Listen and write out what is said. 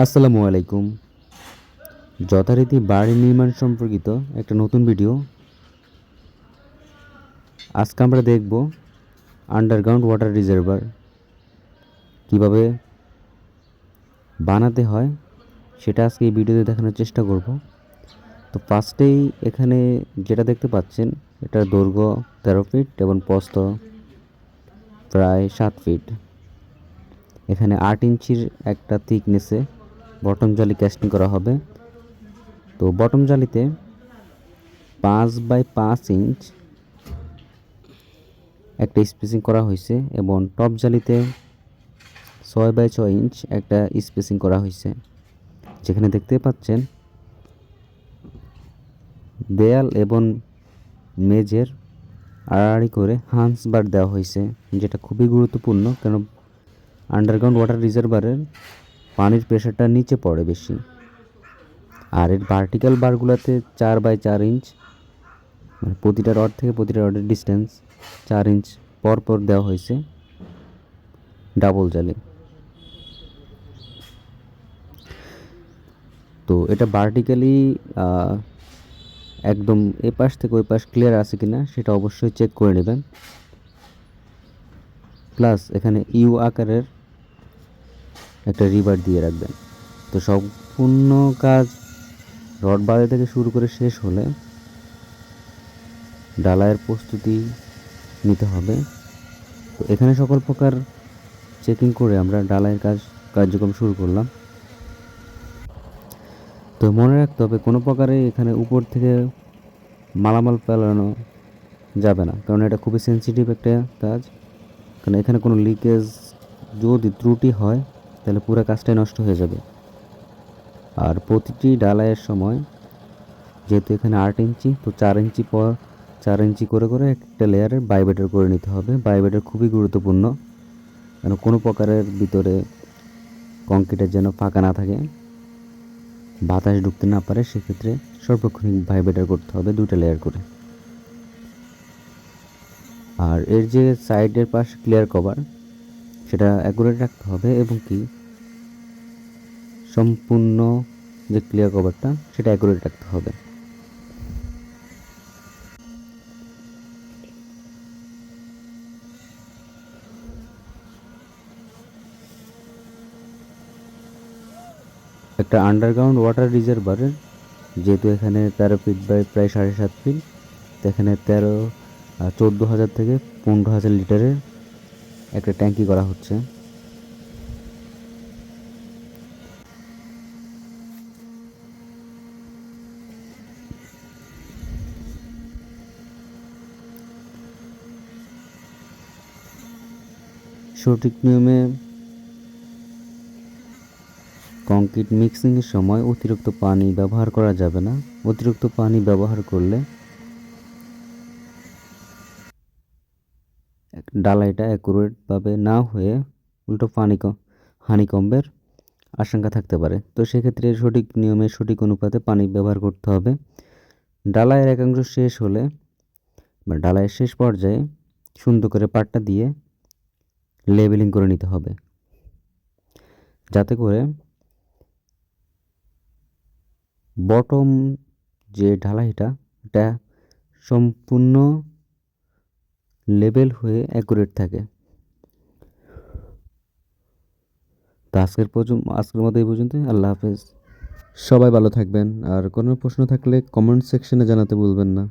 আসসালামু আলাইকুম। যথারীতি বাড়ি নির্মাণ সম্পর্কিত একটা নতুন ভিডিও। আজকে আমরা দেখব আন্ডারগ্রাউন্ড ওয়াটার রিজার্ভার কিভাবে বানাতে হয় সেটা আজকে এই ভিডিওতে দেখানোর চেষ্টা করব। তো ফার্স্টেই এখানে যেটা দেখতে পাচ্ছেন, এটার দৈর্ঘ্য 13 ফিট এবং প্রস্থ প্রায় 7 ফিট। এখানে 8 ইঞ্চির একটা থিকনেসে বটম জালি ক্যাস্টিং করা হবে। তো বটম জালিতে 5x5 ইঞ্চ একটা স্পেসিং করা হয়েছে এবং টপ জালিতে 6x6 ইঞ্চ একটা স্পেসিং করা হয়েছে। যেখানে দেখতে পাচ্ছেন দেয়াল এবং মেঝের আড়াআড়ি করে হান্স বার দেওয়া হয়েছে, যেটা খুবই গুরুত্বপূর্ণ, কারণ আন্ডারগ্রাউন্ড ওয়াটার রিজার্ভারের পানির প্রেশারটা নিচে পড়ে বেশি। আর এর ভার্টিক্যাল বারগুলোতে 4x4 ইঞ্চ, মানে প্রতিটা রড থেকে প্রতিটা রডের ডিস্টেন্স 4 ইঞ্চ পর পর দেওয়া হয়েছে ডাবল জালি। তো এটা ভার্টিক্যালি একদম এ পাশ থেকে ওই পাশ ক্লিয়ার আছে কিনা সেটা অবশ্যই চেক করে নেবেন। প্লাস এখানে ইউ আকারের একটা রিবার দিয়ে রাখবেন। তো সম্পূর্ণ কাজ রড বাড়ি থেকে শুরু করে শেষ হলে ডালাইয়ের প্রস্তুতি নিতে হবে। তো এখানে সকল প্রকার চেকিং করে আমরা ডালাইয়ের কার্যক্রম শুরু করলাম। তো মনে রাখতে হবে কোনো প্রকারে এখানে উপর থেকে মালামাল ফেলানো যাবে না, কারণ এটা খুবই সেন্সিটিভ একটা কাজ। কারণ এখানে কোনো লিকেজ যদি ত্রুটি হয় তাহলে পুরো কাজটাই নষ্ট হয়ে যাবে। আর প্রতিটি ডালাইয়ের সময় যেহেতু এখানে 8 ইঞ্চি, তো 4 ইঞ্চি পর 4 ইঞ্চি করে করে একটা লেয়ারের বাইবেটার করে নিতে হবে। বাইবেটার খুবই গুরুত্বপূর্ণ, কারণ কোনো প্রকারের ভিতরে কংক্রিটের যেন ফাঁকা না থাকে, বাতাস ঢুকতে না পারে, সেক্ষেত্রে সর্বক্ষণিক বাইবেটার করতে হবে 2টা লেয়ার করে। আর এর যে সাইডের পাশে ক্লিয়ার কভার সেটা অ্যাকুরেট রাখতে হবে, এবং কি সম্পূর্ণ যে ক্লিয়ার কভারটা সেটা অ্যাকুরেট রাখতে হবে। একটা আন্ডারগ্রাউন্ড ওয়াটার রিজার্ভারের যেহেতু এখানে 13 ফিট বাই প্রায় 7.5 ফিট, তো এখানে 14,000 থেকে 15,000 লিটারের একটা ট্যাঙ্কি করা হচ্ছে। সঠিক নিয়মে কংক্রিট মিক্সিংয়ের সময় অতিরিক্ত পানি ব্যবহার করা যাবে না। অতিরিক্ত পানি ব্যবহার করলে ডালাইটা অ্যাকুরেটভাবে না হয়ে উল্টো হানিকম্বের আশঙ্কা থাকতে পারে। তো সেক্ষেত্রে সঠিক নিয়মে সঠিক অনুপাতে পানি ব্যবহার করতে হবে। ডালাইয়ের একাংশ শেষ হলে বা ডালাইয়ের শেষ পর্যায়ে সুন্দর করে পাটটা দিয়ে লেবেলিং করে নিতে হবে, যাতে করে বটম যে ঢালাইটা এটা সম্পূর্ণ লেবেল হয়ে অ্যাকুরেট থাকে। তো আজকের মতো এই পর্যন্ত। আল্লাহ হাফেজ। সবাই ভালো থাকবেন। আর কোনো প্রশ্ন থাকলে কমেন্ট সেকশনে জানাতে ভুলবেন না।